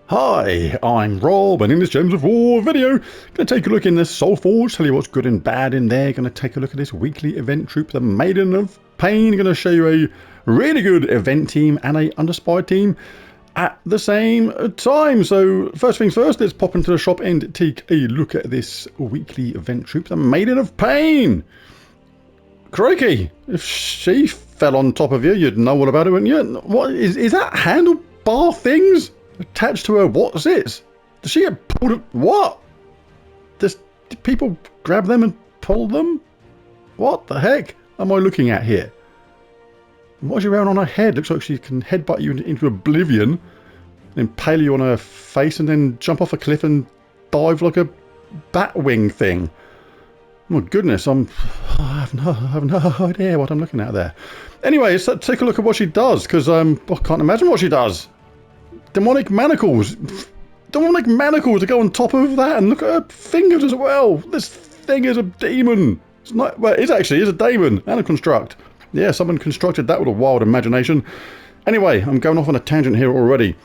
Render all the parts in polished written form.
Hi, I'm Rob, and in this Gems of War video, going to take a look in the Soulforge, tell you what's good and bad in there. Going to take a look at this weekly event troop, the Maiden of Pain. Going to show you a really good event team and a Underspire team at the same time. So first things first, let's pop into the shop and take a look at this weekly event troop, the Maiden of Pain. Crikey, if she fell on top of you, you'd know all about it, wouldn't you? What is that handlebar things attached to her? What's it? Does she get pulled up? What? Do people grab them and pull them? What the heck am I looking at here? What's she wearing on her head? Looks like she can headbutt you into oblivion, impale you on her face, and then jump off a cliff and dive like a bat wing thing. Oh my goodness, I have no idea what I'm looking at there. Anyway, let's take a look at what she does, because I can't imagine what she does. Demonic manacles. Demonic manacles to go on top of that, and look at her fingers as well. This thing is a demon. It's not, well, it actually is a demon and a construct. Yeah, someone constructed that with a wild imagination. Anyway, I'm going off on a tangent here already.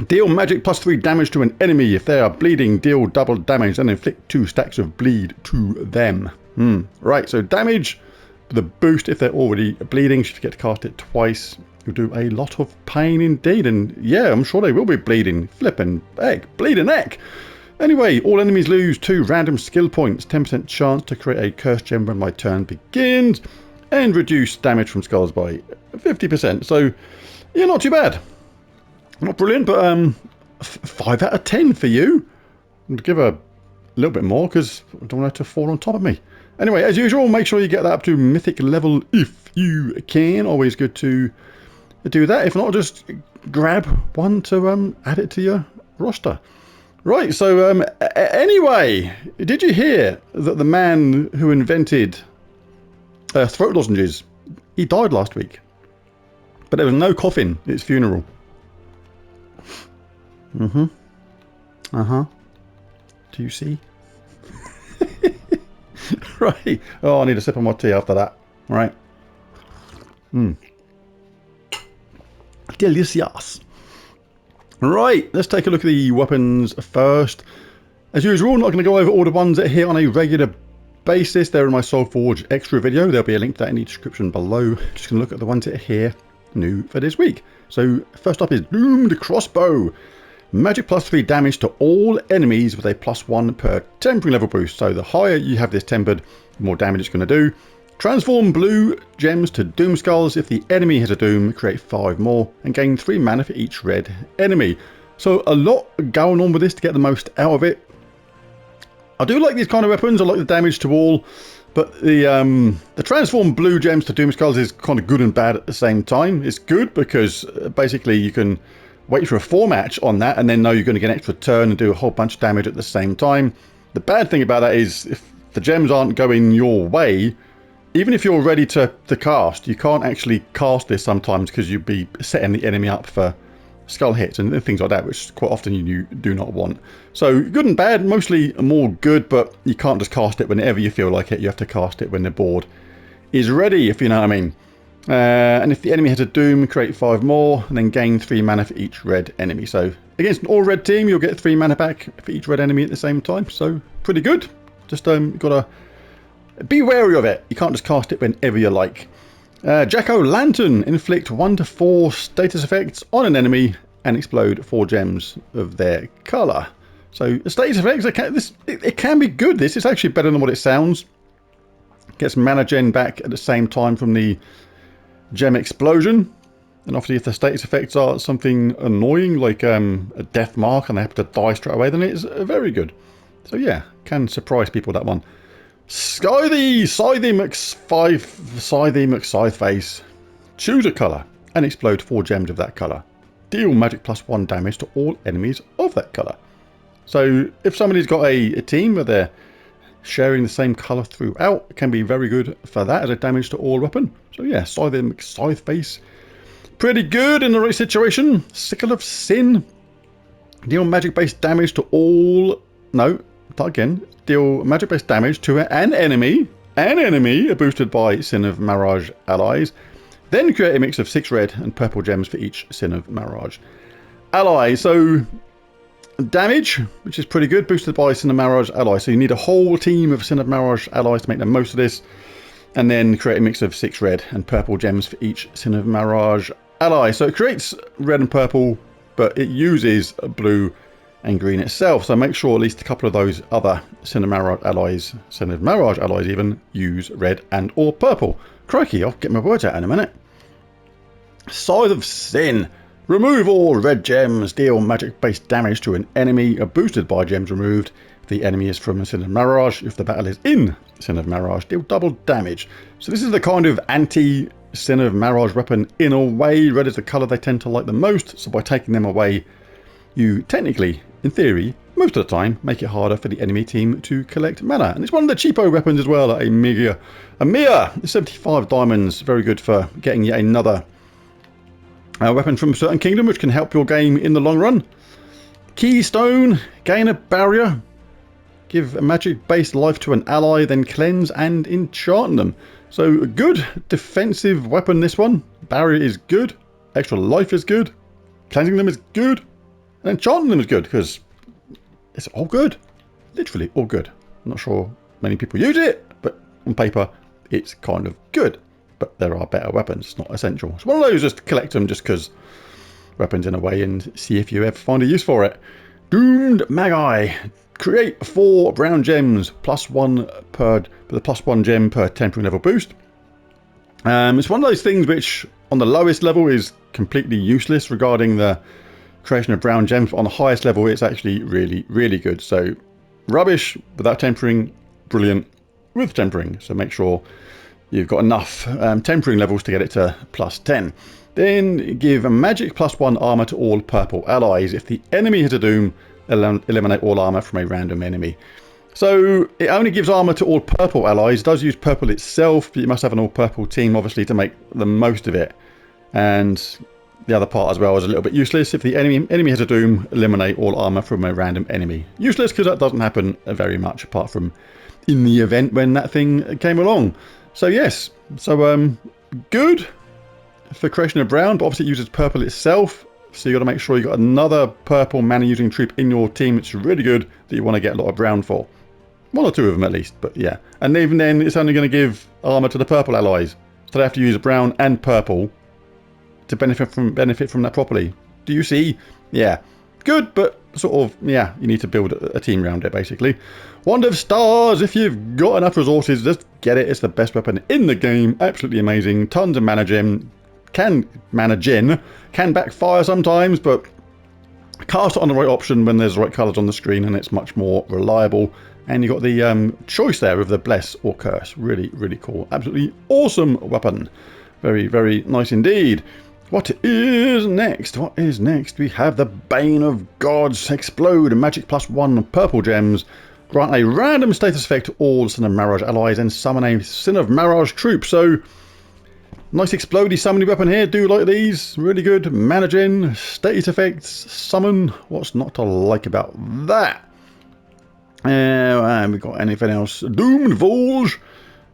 Deal magic +3 damage to an enemy. If they are bleeding, deal double damage and inflict 2 stacks of bleed to them. Right, so damage with a boost if they're already bleeding. Should get to cast it twice. You'll do a lot of pain indeed. And yeah, I'm sure they will be bleeding. Flipping egg. Bleeding egg. Anyway, all enemies lose 2 random skill points. 10% chance to create a cursed gem when my turn begins. And reduce damage from skulls by 50%. So, yeah, not too bad. Not brilliant, but 5 out of 10 for you. I'll give her a little bit more because I don't want her to fall on top of me. Anyway, as usual, make sure you get that up to mythic level if you can. Always good to do that. If not, just grab one to add it to your roster. Right, so anyway, did you hear that the man who invented throat lozenges, he died last week? But there was no coffin at his funeral. Do you see? Right. Oh, I need a sip of my tea after that. Right. Delicious. Right, let's take a look at the weapons first. As usual, I'm not going to go over all the ones that are here on a regular basis. They're in my Soulforge extra video. There'll be a link to that in the description below. Just going to look at the ones that are here new for this week. So first up is Doomed Crossbow. Magic +3 damage to all enemies with a +1 per temporary level boost. So the higher you have this tempered, the more damage it's going to do. Transform blue gems to doom skulls. If the enemy has a doom, create 5 more and gain 3 mana for each red enemy. So a lot going on with this to get the most out of it. I do like these kind of weapons. I like the damage to all, but the transform blue gems to doom skulls is kind of good and bad at the same time. It's good because basically you can wait for a 4 match on that and then know you're going to get an extra turn and do a whole bunch of damage at the same time. The bad thing about that is if the gems aren't going your way, even if you're ready to cast, you can't actually cast this sometimes because you'd be setting the enemy up for skull hits and things like that, which quite often you do not want. So good and bad, mostly more good, but you can't just cast it whenever you feel like it. You have to cast it when the board is ready, if you know what I mean. And if the enemy has a doom, create 5 more and then gain 3 mana for each red enemy. So against an all red team, you'll get 3 mana back for each red enemy at the same time. So pretty good. Just you've got to be wary of it. You can't just cast it whenever you like. Jack-o'-lantern. Inflict 1 to 4 status effects on an enemy and explode 4 gems of their colour. So the status effects, it can be good. This is actually better than what it sounds. Gets mana gen back at the same time from the gem explosion. And obviously if the status effects are something annoying, like a death mark and they have to die straight away, then it's very good. So yeah, can surprise people, that one. Scythe McScytheface. Choose a colour and explode 4 gems of that colour. Deal magic +1 damage to all enemies of that colour. So if somebody's got a team where they're sharing the same colour throughout, it can be very good for that as a damage to all weapon. So yeah, Scythe McScytheface. Pretty good in the right situation. Sickle of Sin. Deal magic based damage to all... No, start again. Deal magic based damage to an enemy boosted by Sin of Mirage allies. Then create a mix of 6 red and purple gems for each Sin of Mirage ally. So damage, which is pretty good, boosted by Sin of Mirage allies. So you need a whole team of Sin of Mirage allies to make the most of this. And then create a mix of 6 red and purple gems for each Sin of Mirage ally. So it creates red and purple, but it uses blue and green itself. So make sure at least a couple of those other Sin of Mirage allies even, use red and or purple. Crikey, I'll get my words out in a minute. Scythe of Sin. Remove all red gems. Deal magic-based damage to an enemy boosted by gems removed. If the enemy is from Sin of Mirage. If the battle is in Sin of Mirage, deal double damage. So this is the kind of anti-Sin of Mirage weapon in a way. Red is the colour they tend to like the most. So by taking them away, you technically, in theory, most of the time, make it harder for the enemy team to collect mana. And it's one of the cheapo weapons as well, a mere 75 diamonds. Very good for getting yet another weapon from a certain kingdom, which can help your game in the long run. Keystone, gain a barrier. Give a magic-based life to an ally, then cleanse and enchant them. So, good defensive weapon, this one. Barrier is good. Extra life is good. Cleansing them is good. And enchanting them is good, because it's all good. Literally all good. I'm not sure many people use it, but on paper, it's kind of good. But there are better weapons. It's not essential. It's one of those, just collect them just because weapons in a way and see if you ever find a use for it. Doomed Magi. Create 4 brown gems, +1 per, with a +1 gem per tempering level boost. It's one of those things which on the lowest level is completely useless regarding the creation of brown gems, but on the highest level it's actually really, really good. So rubbish without tempering, brilliant with tempering. So make sure you've got enough tempering levels to get it to +10. Then give a magic +1 armor to all purple allies. If the enemy has a doom, eliminate all armor from a random enemy. So it only gives armor to all purple allies. It does use purple itself, but you must have an all purple team obviously to make the most of it. And the other part as well is a little bit useless. If the enemy has a doom, eliminate all armor from a random enemy. Useless because that doesn't happen very much apart from in the event when that thing came along. So yes, so good for creation of brown, but obviously it uses purple itself. So you got to make sure you got another purple mana using troop in your team. It's really good that you want to get a lot of brown for. 1 or 2 of them at least, but yeah. And even then, it's only going to give armor to the purple allies. So they have to use brown and purple to benefit from that properly. Do you see? Yeah. Good, but sort of, yeah, you need to build a team around it, basically. Wand of Stars. If you've got enough resources, just get it. It's the best weapon in the game. Absolutely amazing. Tons of mana gem. Can backfire sometimes, but cast it on the right option when there's the right colours on the screen and it's much more reliable. And you got the choice there of the Bless or Curse. Really, really cool. Absolutely awesome weapon. Very, very nice indeed. What is next? What is next? We have the Bane of Gods. Explode. Magic +1 purple gems. Grant a random status effect to all Sin of Mirage allies and summon a Sin of Mirage troop. So nice explodey summoning weapon here. Do like these. Really good. Mana gen, status effects, summon. What's not to like about that? And we got anything else? Doomed Volge.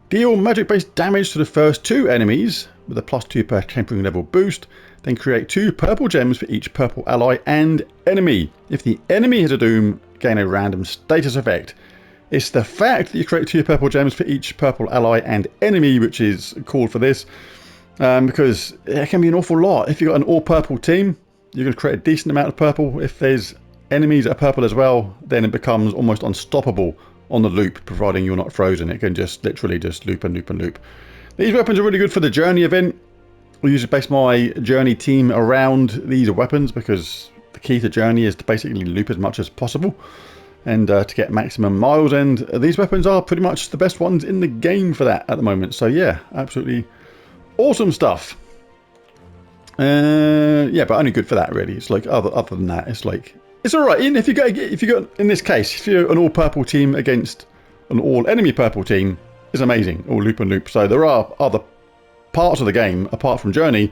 Deal magic-based damage to the first 2 enemies with a +2 per tempering level boost. Then create 2 purple gems for each purple ally and enemy. If the enemy has a doom, gain a random status effect. It's the fact that you create 2 purple gems for each purple ally and enemy which is called for this. Because it can be an awful lot. If you've got an all-purple team, you're going to create a decent amount of purple. If there's enemies that are purple as well, then it becomes almost unstoppable on the loop, providing you're not frozen. It can just literally just loop and loop and loop. These weapons are really good for the journey event. I usually base my journey team around these weapons because the key to journey is to basically loop as much as possible and to get maximum miles. And these weapons are pretty much the best ones in the game for that at the moment. So yeah, absolutely awesome stuff. Yeah, but only good for that really. It's like other than that, it's like it's all right. If you got in this case, if you're an all purple team against an all enemy purple team, it's amazing. All loop and loop. So there are other parts of the game apart from journey,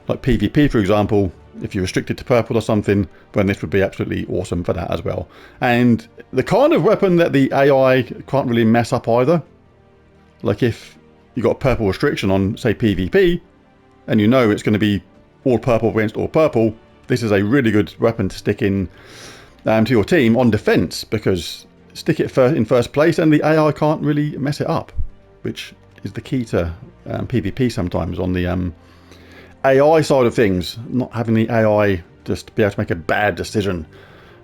like PvP for example. If you're restricted to purple or something, then this would be absolutely awesome for that as well. And the kind of weapon that the AI can't really mess up either. Like if you got a purple restriction on, say, PvP, and you know it's going to be all purple against all purple, this is a really good weapon to stick in to your team on defense, because stick it in first place and the AI can't really mess it up, which is the key to PvP sometimes on the AI side of things, not having the AI just be able to make a bad decision.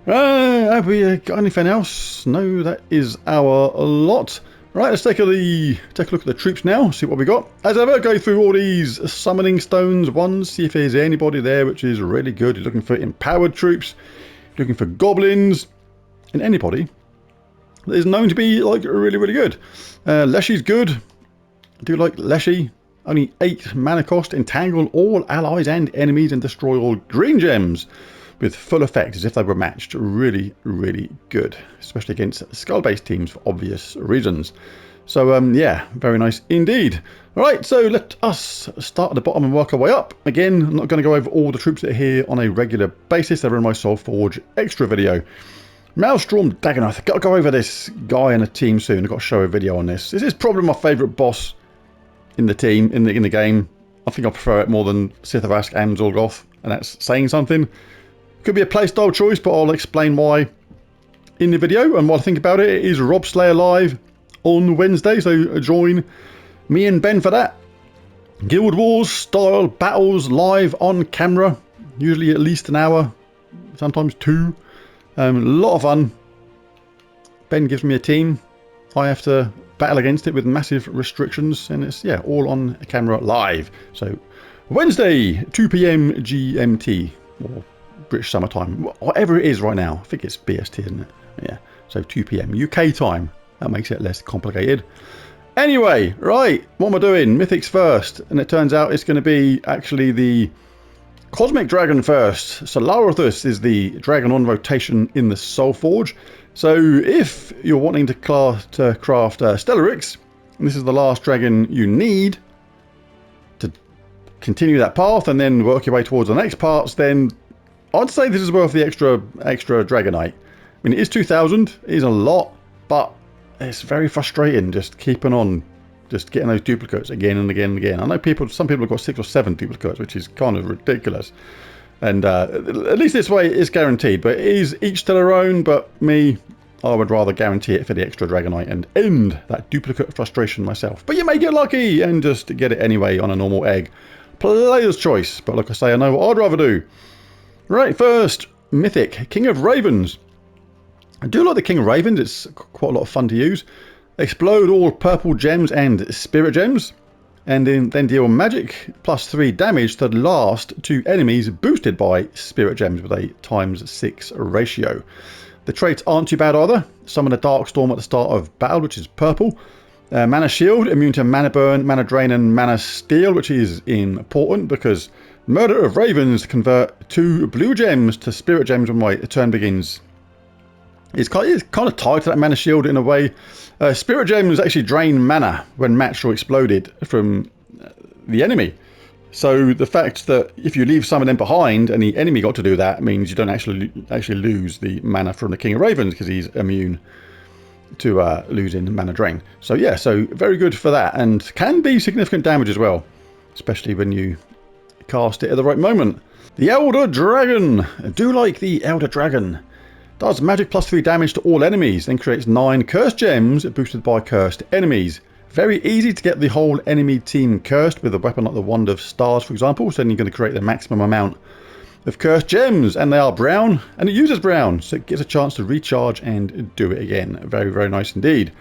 Have we got anything else? No, that is our lot. Right, let's take a look at the troops now, see what we got. As ever, go through all these summoning stones ones, see if there's anybody there which is really good. You're looking for empowered troops, looking for goblins, and anybody that is known to be like really, really good. Leshy's good. I do like Leshy. Only 8 mana cost. Entangle all allies and enemies and destroy all green gems with full effect as if they were matched. Really, really good, especially against skull-based teams for obvious reasons. So yeah, very nice indeed. Right, so let us start at the bottom and work our way up. Again, I'm not going to go over all the troops that are here on a regular basis. They're in my Soulforge extra video. Maelstrom Dagonoth. Got to go over this guy in a team soon. I've got to show a video on this. This is probably my favourite boss in the team, in the game. I think I prefer it more than Sithavask and Zul'Goth, and that's saying something. Could be a playstyle choice, but I'll explain why in the video and what I think about it. It is Rob Slayer live on Wednesday, so join me and Ben for that. Guild Wars style battles live on camera, usually at least an hour, sometimes 2. A lot of fun. Ben gives me a team. I have to battle against it with massive restrictions, and it's, yeah, all on camera live. So Wednesday, 2 PM GMT, or British Summer Time, whatever it is right now. I think it's BST, isn't it? Yeah, so 2 PM UK time. That makes it less complicated. Anyway, right, what am I doing? Mythics first, and it turns out it's going to be actually the Cosmic Dragon first. So Larithus is the dragon on rotation in the Soulforge. So if you're wanting to craft Stellarix, and this is the last dragon you need to continue that path and then work your way towards the next parts, then I'd say this is worth the extra Dragonite. I mean, it is 2,000, it is a lot, but it's very frustrating just keeping on, just getting those duplicates again and again and again. I know some people have got 6 or 7 duplicates, which is kind of ridiculous. And at least this way it's guaranteed, but it is each to their own. But me, I would rather guarantee it for the extra Dragonite and end that duplicate frustration myself. But you may get lucky and just get it anyway on a normal egg. Player's choice, but like I say, I know what I'd rather do. Right, first, Mythic, King of Ravens. I do like the King of Ravens, it's quite a lot of fun to use. Explode all purple gems and spirit gems, and then deal magic +3 damage to the last 2 enemies boosted by spirit gems with a ×6 ratio. The traits aren't too bad either. Summon a Dark Storm at the start of battle, which is purple. Mana Shield, immune to Mana Burn, Mana Drain and Mana Steal, which is important because Murder of Ravens convert 2 blue gems to spirit gems when my turn begins. It's kind of tied to that Mana Shield in a way. Spirit gems actually drain mana when matched or exploded from the enemy. So the fact that if you leave some of them behind and the enemy got to do that means you don't actually lose the mana from the King of Ravens because he's immune to losing mana drain. So yeah, so very good for that, and can be significant damage as well, especially when you cast it at the right moment. The Elder Dragon. I do like the Elder Dragon. Does magic +3 damage to all enemies, then creates 9 cursed gems boosted by cursed enemies. Very easy to get the whole enemy team cursed with a weapon like the Wand of Stars, for example. So then you're going to create the maximum amount of cursed gems, and they are brown, and it uses brown, so it gives a chance to recharge and do it again. Very, very nice indeed.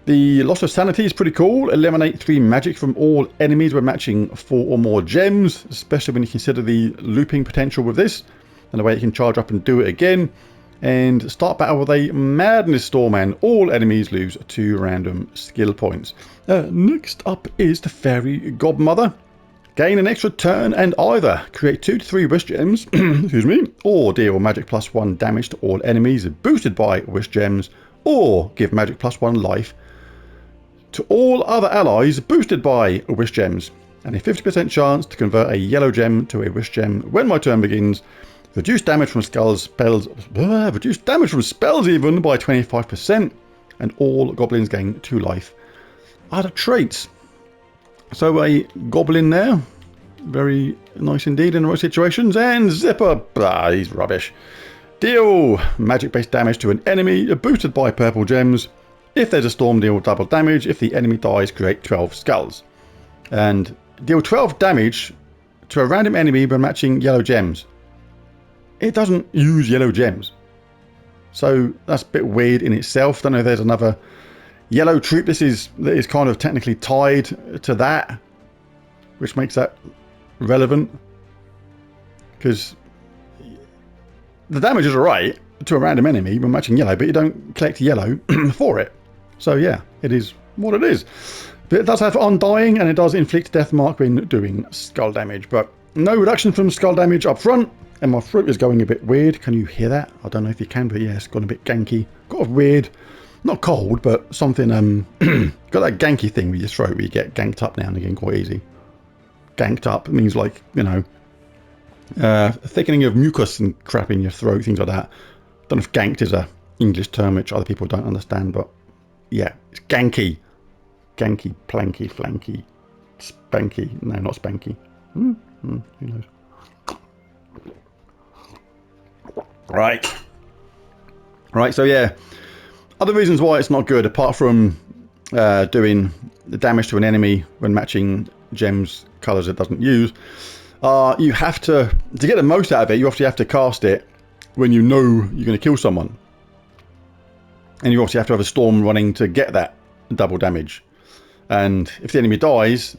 The Loss of Sanity is pretty cool. Eliminate 3 magic from all enemies when matching 4 or more gems, especially when you consider the looping potential with this, and the way you can charge up and do it again. And start battle with a Madness Storm, and all enemies lose 2 random skill points. Next up is the Fairy Godmother. Gain an extra turn and either create 2 to 3 wish gems, excuse me, or deal magic +1 damage to all enemies boosted by wish gems, or give magic +1 life to all other allies boosted by wish gems, and a 50% chance to convert a yellow gem to a wish gem when my turn begins. Reduce damage from spells even by 25%, and all goblins gain 2 life. Other traits. So a goblin there, very nice indeed in the right situations, and Zipper, he's rubbish. Deal magic-based damage to an enemy, boosted by purple gems. If there's a storm, deal double damage. If the enemy dies, create 12 skulls. And deal 12 damage to a random enemy by matching yellow gems. It doesn't use yellow gems. So that's a bit weird in itself. Don't know if there's another yellow troop that is kind of technically tied to that, which makes that relevant. Because the damage is alright to a random enemy when matching yellow, but you don't collect yellow for it. So yeah, it is what it is. But it does have undying, and it does inflict death mark when doing skull damage, but no reduction from skull damage up front. And my throat is going a bit weird. Can you hear that? I don't know if you can, but yeah, it's gone a bit ganky. Got a weird, not cold, but something, got that ganky thing with your throat where you get ganked up now and again quite easy. Ganked up means like, you know, thickening of mucus and crap in your throat, things like that. Don't know if ganked is a English term which other people don't understand, but yeah, it's ganky. Ganky, planky, flanky, spanky. No, not spanky. Who knows? Right. Right, so yeah. Other reasons why it's not good, apart from doing the damage to an enemy when matching gems colours it doesn't use, you have to get the most out of it, you obviously have to cast it when you know you're going to kill someone. And you obviously have to have a storm running to get that double damage. And if the enemy dies,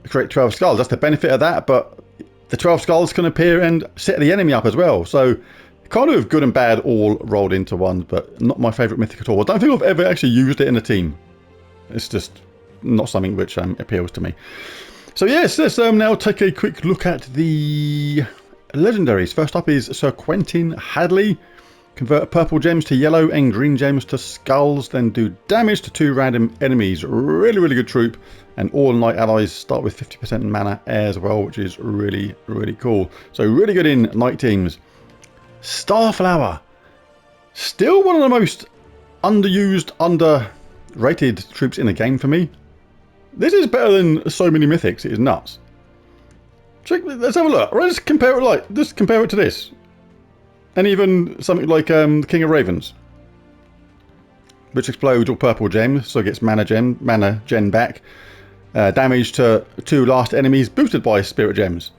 create 12 skulls. That's the benefit of that, but the 12 skulls can appear and set the enemy up as well. So kind of good and bad all rolled into one, but not my favourite mythic at all. I don't think I've ever actually used it in a team. It's just not something which appeals to me. So yes, let's now take a quick look at the legendaries. First up is Sir Quentin Hadley. Convert purple gems to yellow and green gems to skulls, then do damage to 2 random enemies. Really, really good troop. And all knight allies start with 50% mana as well, which is really, really cool. So really good in knight teams. Starflower. Still one of the most underused, underrated troops in the game for me. This is better than so many mythics. It is nuts. Let's have a look. Let's compare it to this. And even something like King of Ravens, which explodes all purple gems, so it gets mana gen back. Damage to 2 last enemies boosted by spirit gems.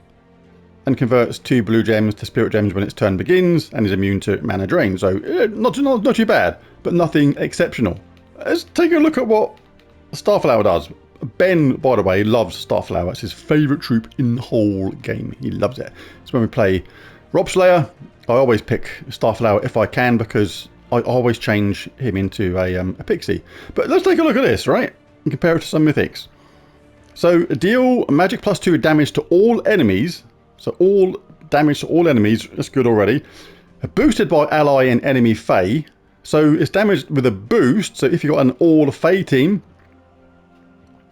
And converts 2 blue gems to spirit gems when its turn begins, and is immune to mana drain. So not too bad, but nothing exceptional. Let's take a look at what Starflower does. Ben, by the way, loves Starflower. It's his favourite troop in the whole game. He loves it. So when we play Rob Slayer, I always pick Starflower if I can, because I always change him into a pixie. But let's take a look at this, right? And compare it to some mythics. So deal magic +2 damage to all enemies. So all damage to all enemies, that's good already. Boosted by ally and enemy Fae. So it's damaged with a boost. So if you've got an all Fae team,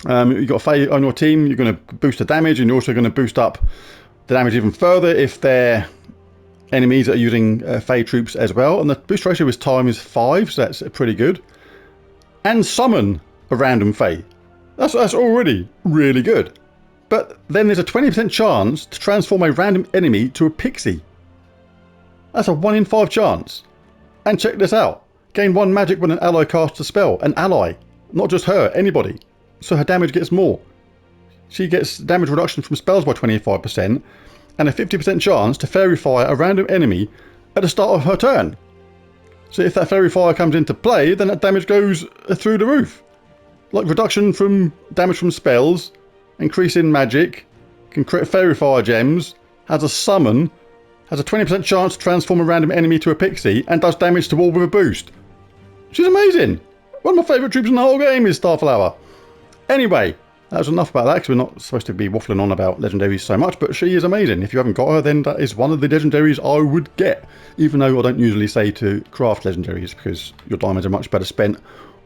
you've got Fae on your team, you're going to boost the damage, and you're also going to boost up the damage even further if they're enemies that are using Fae troops as well. And the boost ratio is ×5, so that's pretty good. And summon a random Fae. That's already really good. But then there's a 20% chance to transform a random enemy to a pixie. That's a 1 in 5 chance. And check this out. Gain 1 magic when an ally casts a spell. An ally. Not just her, anybody. So her damage gets more. She gets damage reduction from spells by 25%. And a 50% chance to fairy fire a random enemy at the start of her turn. So if that fairy fire comes into play, then that damage goes through the roof. Like reduction from damage from spells, increase in magic, can create fairy fire gems, has a summon, has a 20% chance to transform a random enemy to a pixie, and does damage to all with a boost. She's amazing. One of my favourite troops in the whole game is Starflower. Anyway, that was enough about that, because we're not supposed to be waffling on about legendaries so much, but she is amazing. If you haven't got her, then that is one of the legendaries I would get, even though I don't usually say to craft legendaries, because your diamonds are much better spent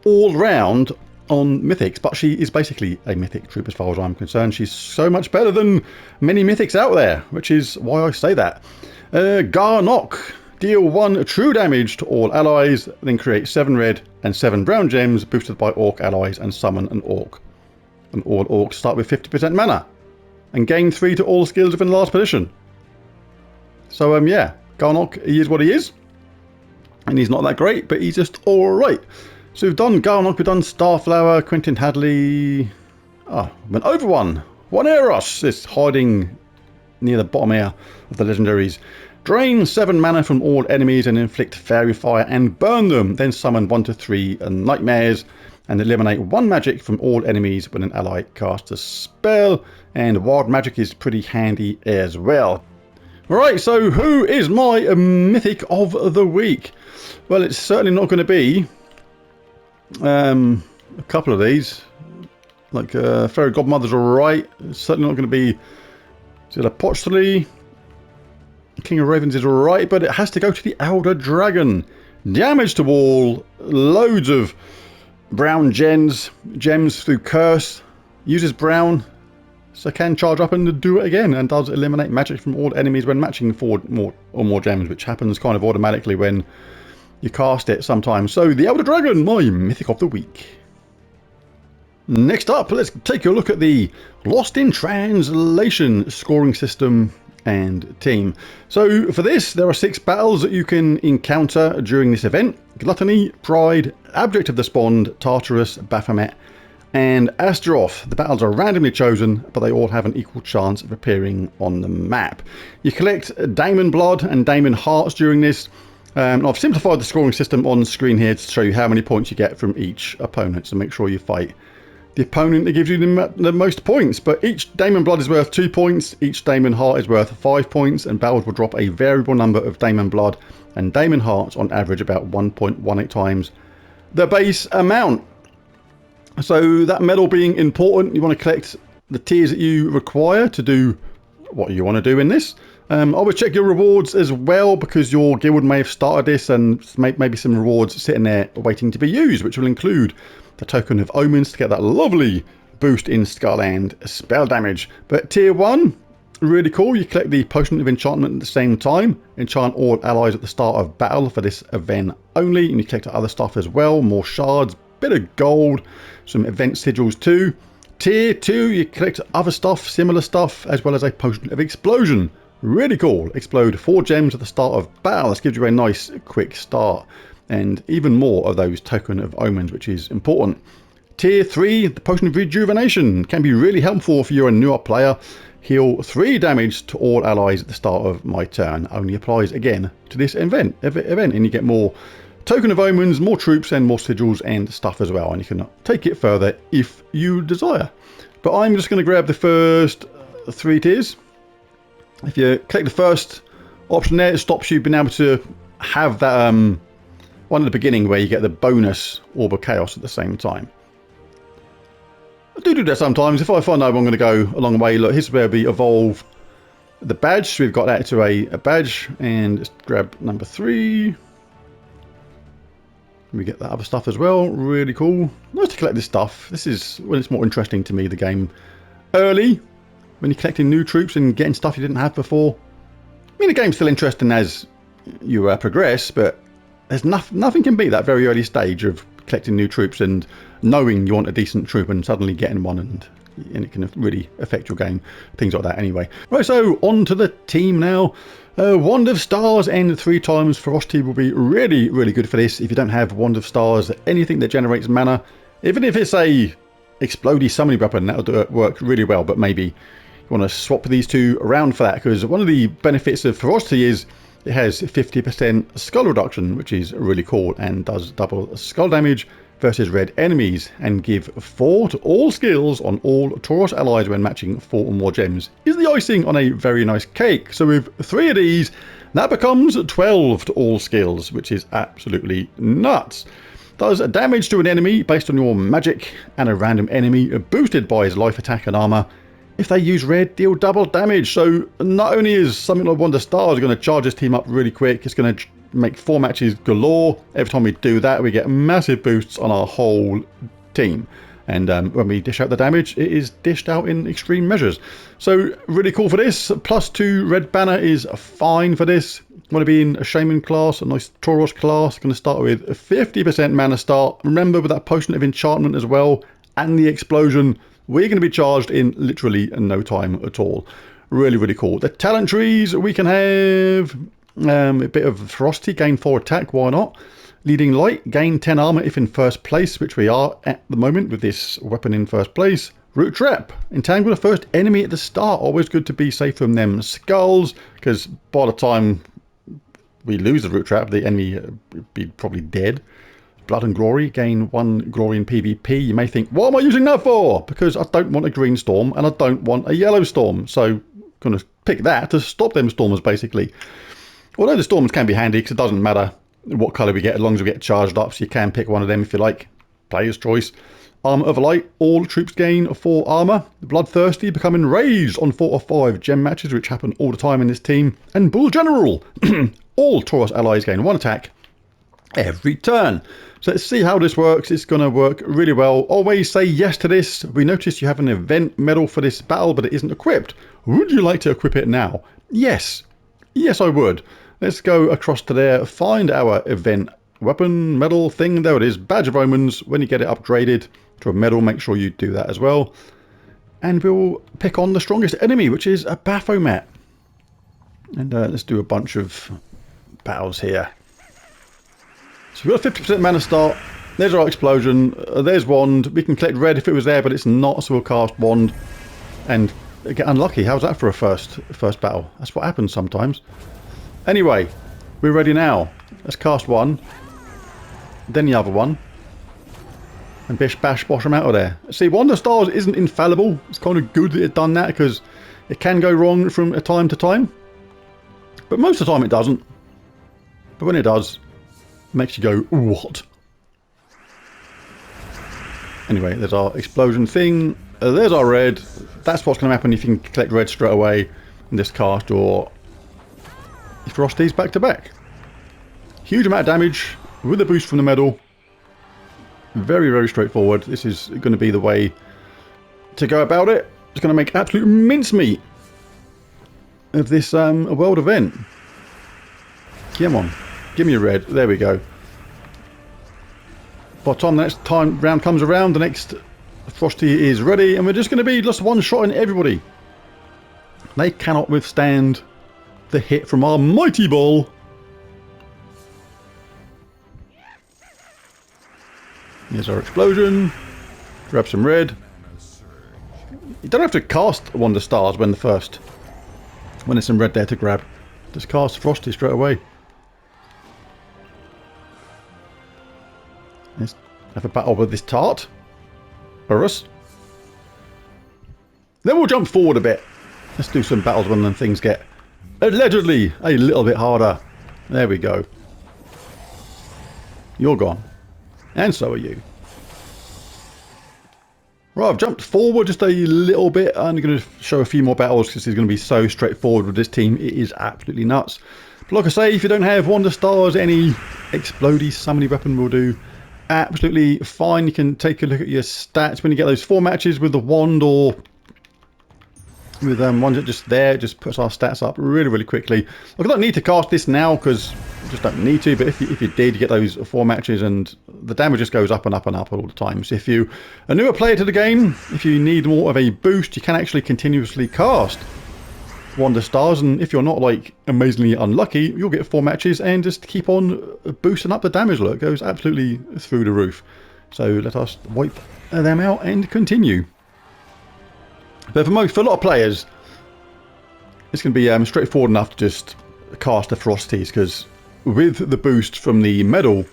all round on mythics. But she is basically a mythic troop as far as I'm concerned. She's so much better than many mythics out there, which is why I say that. Garok. Deal 1 true damage to all allies, then create 7 red and 7 brown gems boosted by orc allies and summon an orc. And all orcs start with 50% mana. And gain 3 to all skills within the last position. So yeah, Garok, he is what he is. And he's not that great, but he's just alright. So we've done Garok, we've done Starflower, Quentin Hadley. Oh, went over one. One Eros is hiding near the bottom here of the legendaries. Drain 7 mana from all enemies and inflict fairy fire and burn them. Then summon 1 to 3 nightmares and eliminate 1 magic from all enemies when an ally casts a spell. And wild magic is pretty handy as well. Alright, so who is my mythic of the week? Well, it's certainly not going to be a couple of these. Like Fairy Godmother's alright. It's certainly not going to be Apostoli. King of Ravens is alright, but it has to go to the Elder Dragon. Damage to wall, loads of brown gems through curse. Uses brown, so can charge up and do it again, and does eliminate magic from all enemies when matching 4 or more gems, which happens kind of automatically when you cast it sometimes. So the Elder Dragon, my mythic of the week. Next up, let's take a look at the Lost in Translation scoring system and team. So for this, there are 6 battles that you can encounter during this event: Gluttony, Pride, Abject of the Spawned, Tartarus, Baphomet, and Astaroth. The battles are randomly chosen, but they all have an equal chance of appearing on the map. You collect Daemon Blood and Daemon Hearts during this. I've simplified the scoring system on screen here to show you how many points you get from each opponent, so make sure you fight the opponent that gives you the most points. But each Daemon Blood is worth 2 points, each Daemon Heart is worth 5 points, and battles will drop a variable number of Daemon Blood and Daemon Hearts, on average about 1.18 times the base amount. So that medal being important, you want to collect the tiers that you require to do what you want to do in this. Always check your rewards as well, because your guild may have started this and maybe some rewards sitting there waiting to be used, which will include the Token of Omens to get that lovely boost in skull and spell damage. But tier 1, really cool. You collect the Potion of Enchantment at the same time. Enchant all allies at the start of battle for this event only. And you collect other stuff as well. More shards, bit of gold, some event sigils too. Tier 2, you collect other stuff, similar stuff, as well as a Potion of Explosion. Really cool. Explode 4 gems at the start of battle. This gives you a nice quick start. And even more of those Token of Omens, which is important. Tier 3, the Potion of Rejuvenation can be really helpful if you're a newer player. Heal 3 damage to all allies at the start of my turn. Only applies again to this event, and you get more Token of Omens, more troops, and more sigils and stuff as well. And you can take it further if you desire. But I'm just going to grab the first 3 tiers. If you click the first option there, it stops you being able to have that one at the beginning where you get the bonus Orb of Chaos at the same time. I do that sometimes. If I find I'm going to go a long way, look, here's where we evolve the badge. So we've got that to a badge, and let's grab number 3. We get that other stuff as well. Really cool. Nice to collect this stuff. This is when it's more interesting to me, the game. Early, when you're collecting new troops and getting stuff you didn't have before. I mean, the game's still interesting as you progress, but there's nothing can beat that very early stage of collecting new troops and knowing you want a decent troop and suddenly getting one, and it can really affect your game. Things like that anyway. Right, so on to the team now. Wand of Stars and 3 times Ferocity will be really, really good for this. If you don't have Wand of Stars, anything that generates mana, even if it's a explodey summoning weapon, that'll work really well. But maybe you want to swap these 2 around for that, because one of the benefits of Ferocity is it has 50% skull reduction, which is really cool, and does double skull damage versus red enemies, and give 4 to all skills on all Tauros allies when matching 4 or more gems. Is the icing on a very nice cake. So with 3 of these, that becomes 12 to all skills, which is absolutely nuts. Does damage to an enemy based on your magic, and a random enemy boosted by his life, attack and armor. If they use red, deal double damage. So not only is something like Wand of Stars going to charge this team up really quick, it's going to make 4 matches galore. Every time we do that, we get massive boosts on our whole team. And when we dish out the damage, it is dished out in extreme measures. So really cool for this. +2 red banner is fine for this. Want to be in a Shaman class, a nice Tauros class. Going to start with a 50% mana start. Remember, with that Potion of Enchantment as well, and the Explosion, we're going to be charged in literally no time at all. Really, really cool. The talent trees, we can have A bit of ferocity, gain 4 attack, why not? Leading light, gain 10 armor if in first place, which we are at the moment with this weapon in first place. Root trap, entangle the first enemy at the start. Always good to be safe from them skulls, because by the time we lose the root trap, the enemy would be probably dead. Blood and glory, gain 1 glory in PvP. You may think, what am I using that for? Because I don't want a green storm and I don't want a yellow storm. So I'm going to pick that to stop them stormers, basically. Although the storms can be handy because it doesn't matter what colour we get as long as we get charged up. So you can pick one of them if you like. Player's choice. Armour of Light, all troops gain 4 armour. Bloodthirsty, become enraged on 4 or 5 gem matches, which happen all the time in this team. And Bull General, all Tauros allies gain 1 attack every turn. So let's see how this works. It's going to work really well. Always say yes to this. We noticed you have an event medal for this battle, but it isn't equipped. Would you like to equip it now? Yes. Yes, I would. Let's go across to there, find our event weapon medal thing. There it is, Badge of Omens. When you get it upgraded to a medal, make sure you do that as well. And we'll pick on the strongest enemy, which is a Baphomet. And let's do a bunch of battles here. So we've got a 50% mana start. There's our explosion. There's wand. We can collect red if it was there, but it's not, so we'll cast wand and get unlucky. How's that for a first battle? That's what happens sometimes. Anyway, we're ready now. Let's cast one, then the other one, and bish bash bosh them out of there. See, Wand of Stars isn't infallible. It's kind of good that it's done that because it can go wrong from time to time, but most of the time it doesn't. But when it does, it makes you go, what? Anyway, there's our explosion thing. There's our red. That's what's going to happen if you can collect red straight away in this cast, or if Frosty's back to back. Huge amount of damage with a boost from the medal. Very, very straightforward. This is going to be the way to go about it. It's going to make absolute mincemeat of this world event. Come on. Give me a red. There we go. By the time the next round comes around, the next Frosty is ready, and we're just going to be just one-shotting everybody. They cannot withstand the hit from our mighty ball. Here's our explosion. Grab some red. You don't have to cast Wand of Stars when there's some red there to grab. Just cast Frosty straight away. Let's have a battle with this tart. Urus. Then we'll jump forward a bit. Let's do some battles when things get allegedly a little bit harder. There we go. You're gone. And so are you. Right, I've jumped forward just a little bit. I'm going to show a few more battles because it's going to be so straightforward with this team. It is absolutely nuts. But like I say, if you don't have Wand of Stars, any explodey summony weapon will do absolutely fine. You can take a look at your stats when you get those 4 matches with the wand, or with ones that just there. It just puts our stats up really, really quickly. Look, I don't need to cast this now because I just don't need to, but if you did, you get those 4 matches and the damage just goes up and up and up all the time. So if you're a newer player to the game, if you need more of a boost, you can actually continuously cast Wand of Stars, and if you're not like amazingly unlucky, you'll get 4 matches and just keep on boosting up the damage. Look, it goes absolutely through the roof. So let us wipe them out and continue. But for a lot of players, it's going to be straightforward enough to just cast the Frosties, because with the boost from the medal,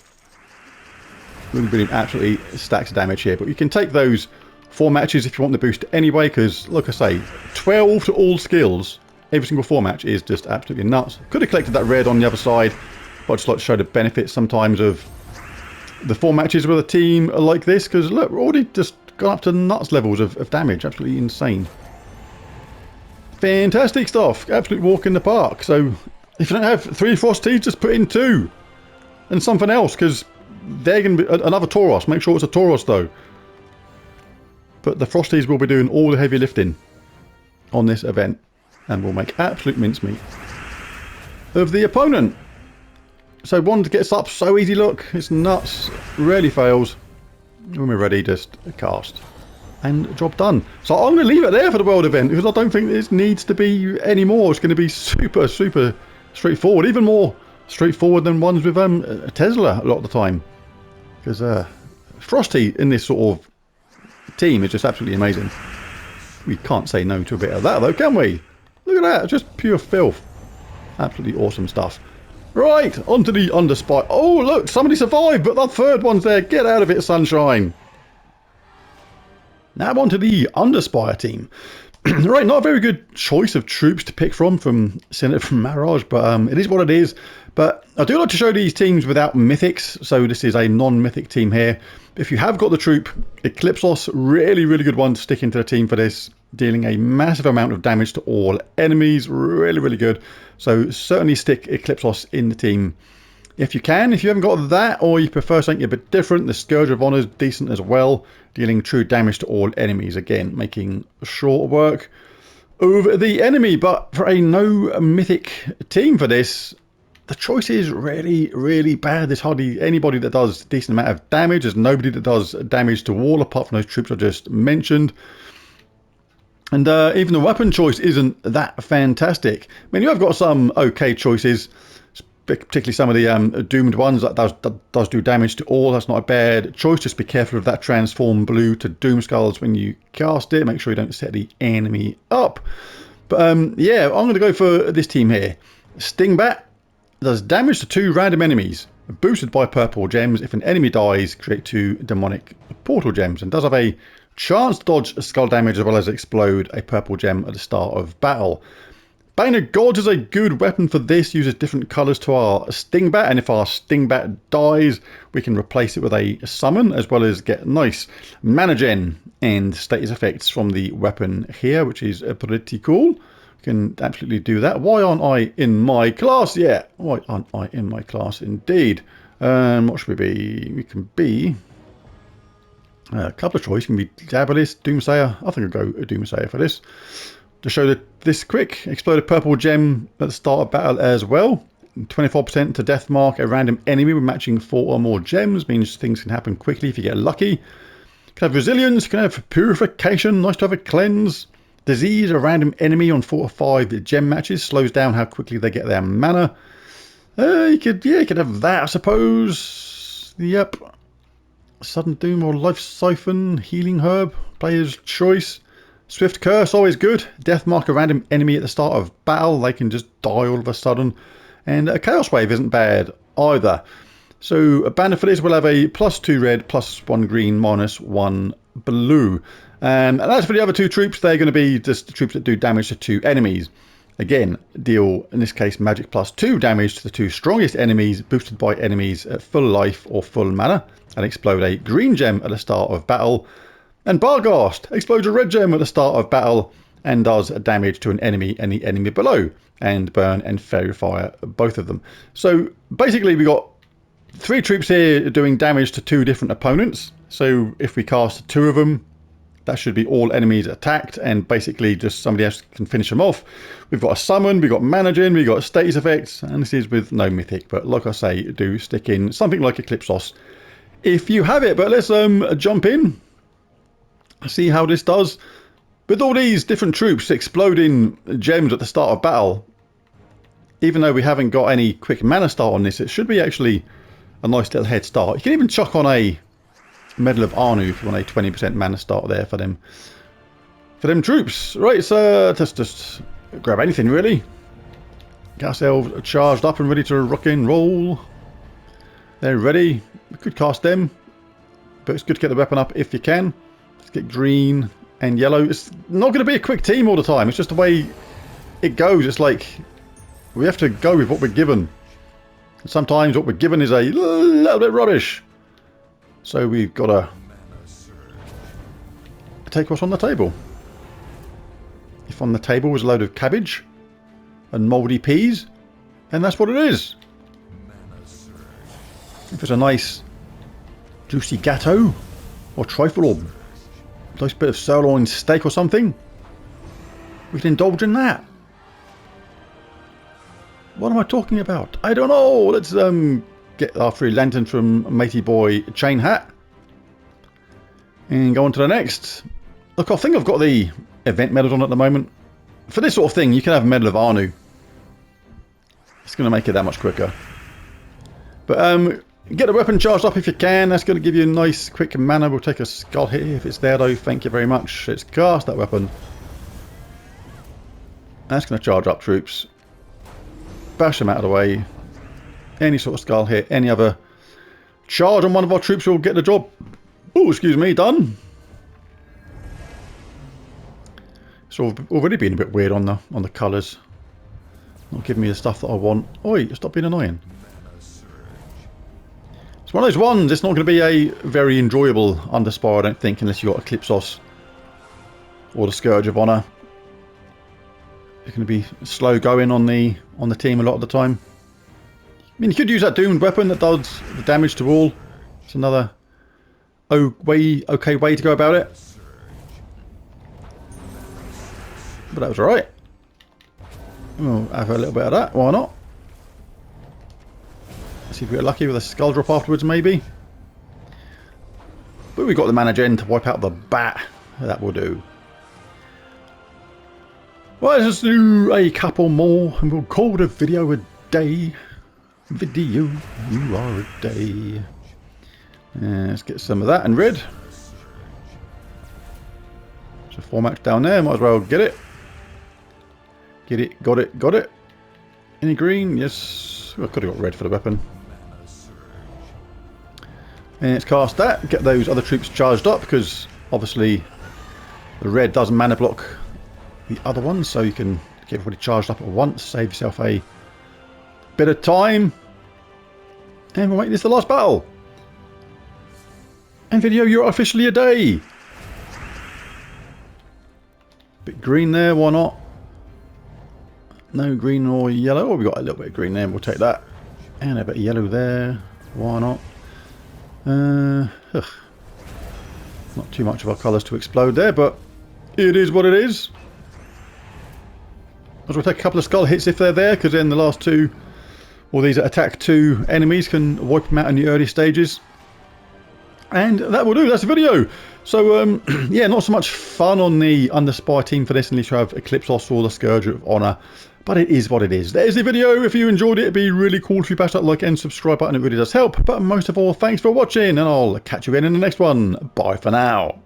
we're going to be doing absolutely stacks of damage here. But you can take those 4 matches if you want the boost anyway, because like I say, 12 to all skills. Every single 4 match is just absolutely nuts. Could have collected that red on the other side, but I'd just like to show the benefits sometimes of the 4 matches with a team like this, because look, we're already just gone up to nuts levels of damage. Absolutely insane. Fantastic stuff. Absolute walk in the park. So if you don't have 3 Frosties, just put in 2 and something else, because they're going to be another Tauros. Make sure it's a Tauros though. But the Frosties will be doing all the heavy lifting on this event, and will make absolute mincemeat of the opponent. So Wand gets up so easy, look, it's nuts, rarely fails. When we're ready, just cast and job done. So I'm going to leave it there for the world event, because I don't think this needs to be any more. It's going to be super, super straightforward, even more straightforward than ones with Tesla a lot of the time. Because Frosty in this sort of team is just absolutely amazing. We can't say no to a bit of that though, can we? Look at that, just pure filth. Absolutely awesome stuff. Right, onto the Underspire. Oh look, somebody survived, but the third one's there. Get out of it, sunshine. Now onto the Underspire team. Right, not a very good choice of troops to pick from Senate from Mirage, but it is what it is. But I do like to show these teams without mythics, so this is a non-mythic team here. If you have got the troop, Eclipsos, really, really good one to stick into the team for this, dealing a massive amount of damage to all enemies, really, really good. So certainly stick Eclipsos in the team if you can. If you haven't got that, or you prefer something a bit different, the Scourge of Honor is decent as well, dealing true damage to all enemies, again, making short work over the enemy. But for a no mythic team for this, the choice is really, really bad. There's hardly anybody that does a decent amount of damage. There's nobody that does damage to wall apart from those troops I just mentioned. And even the weapon choice isn't that fantastic. I mean, you have got some okay choices, particularly some of the doomed ones that does do damage to all. That's not a bad choice. Just be careful of that transform blue to doom skulls when you cast it. Make sure you don't set the enemy up. But yeah, I'm going to go for this team here. Stingbat does damage to 2 random enemies, boosted by purple gems. If an enemy dies, create 2 demonic portal gems, and does have a chance to dodge skull damage as well as explode a purple gem at the start of battle. Bane of Gods is a good weapon for this, uses different colours to our Stingbat, and if our Stingbat dies, we can replace it with a summon, as well as get nice mana gen and status effects from the weapon here, which is pretty cool. Can absolutely do that. Why aren't I in my class yet? Why aren't I in my class indeed? What should we be? We can be a couple of choices. Can be Dabalist, Doomsayer. I think I'll go Doomsayer for this. To show that this quick, explode a purple gem at the start of battle as well. 24% to death mark a random enemy with matching 4 or more gems. Means things can happen quickly if you get lucky. Can have resilience, can have purification, nice to have a cleanse. Disease, a random enemy on 4 or 5 gem matches, slows down how quickly they get their mana. You could have that, I suppose. Yep. Sudden Doom or Life Siphon, Healing Herb, player's choice. Swift Curse, always good. Death mark a random enemy at the start of battle. They can just die all of a sudden. And a Chaos Wave isn't bad either. So a banner for this will have a +2 red, +1 green, -1 blue. And as for the other 2 troops, they're going to be just the troops that do damage to 2 enemies. Again, deal, in this case, magic +2 damage to the 2 strongest enemies, boosted by enemies at full life or full mana, and explode a green gem at the start of battle. And Barghast explodes a red gem at the start of battle, and does damage to an enemy and the enemy below, and burn and fairy fire both of them. So basically we got 3 troops here doing damage to 2 different opponents. So if we cast 2 of them, that should be all enemies attacked, and basically just somebody else can finish them off. We've got a summon, we've got mana gen, we've got status effects, and this is with no mythic. But like I say, do stick in something like Eclipsos if you have it. But let's jump in, see how this does. With all these different troops exploding gems at the start of battle, even though we haven't got any quick mana start on this, it should be actually a nice little head start. You can even chuck on a Medal of Anu if you want a 20% mana start there for them troops. Right, so just grab anything really. Get ourselves charged up and ready to rock and roll. They're ready. We could cast them, but it's good to get the weapon up if you can. Let's get green and yellow. It's not going to be a quick team all the time. It's just the way it goes. It's like we have to go with what we're given. Sometimes what we're given is a little bit rubbish. So we've got to take what's on the table. If on the table was a load of cabbage and mouldy peas, then that's what it is. If it's a nice juicy gatto or trifle or a nice bit of sirloin steak or something, we can indulge in that. What am I talking about? I don't know. Let's get our 3 lanterns from Matey Boy Chain Hat and go on to the next. Look, I think I've got the event medals on at the moment. For this sort of thing, you can have Medal of Anu. It's going to make it that much quicker. But get the weapon charged up if you can. That's going to give you a nice quick mana. We'll take a skull hit if it's there though. Thank you very much. It's cast that weapon. That's going to charge up troops. Bash them out of the way. Any sort of skull hit, any other charge on one of our troops will get the job. Oh, excuse me, done. It's already been a bit weird on the colours. Not giving me the stuff that I want. Oi, stop being annoying. It's one of those ones, it's not going to be a very enjoyable Underspire, I don't think, unless you've got Eclipsos or the Scourge of Honour. It's going to be slow going on the team a lot of the time. I mean, you could use that doomed weapon that does the damage to all. It's another okay way to go about it. But that was alright. We'll have a little bit of that, why not? See if we get lucky with a skull drop afterwards, maybe. But we've got the mana gen to wipe out the bat. That will do. Well, let's do a couple more and we'll call the video a day. Video, you are a day. Let's get some of that in red. There's a 4-match down there, might as well get it. Get it, got it, got it. Any green? Yes. I could have got red for the weapon. And let's cast that, get those other troops charged up, because obviously the red does mana block the other one, so you can get everybody charged up at once, save yourself a bit of time. And we'll make this the last battle. And video, you're officially a day. Bit green there, why not? No green or yellow. Oh, we got a little bit of green there, we'll take that. And a bit of yellow there, why not? Not too much of our colours to explode there, but it is what it is. As we'll take a couple of skull hits if they're there, because then the last two, or these that attack two enemies, can wipe them out in the early stages. And that will do, that's the video. So, yeah, not so much fun on the Underspire team for this, unless you have Eclipsos or the Scourge of Honour. But it is what it is. There's the video. If you enjoyed it, it'd be really cool if you bash that like and subscribe button. It really does help. But most of all, thanks for watching, and I'll catch you again in the next one. Bye for now.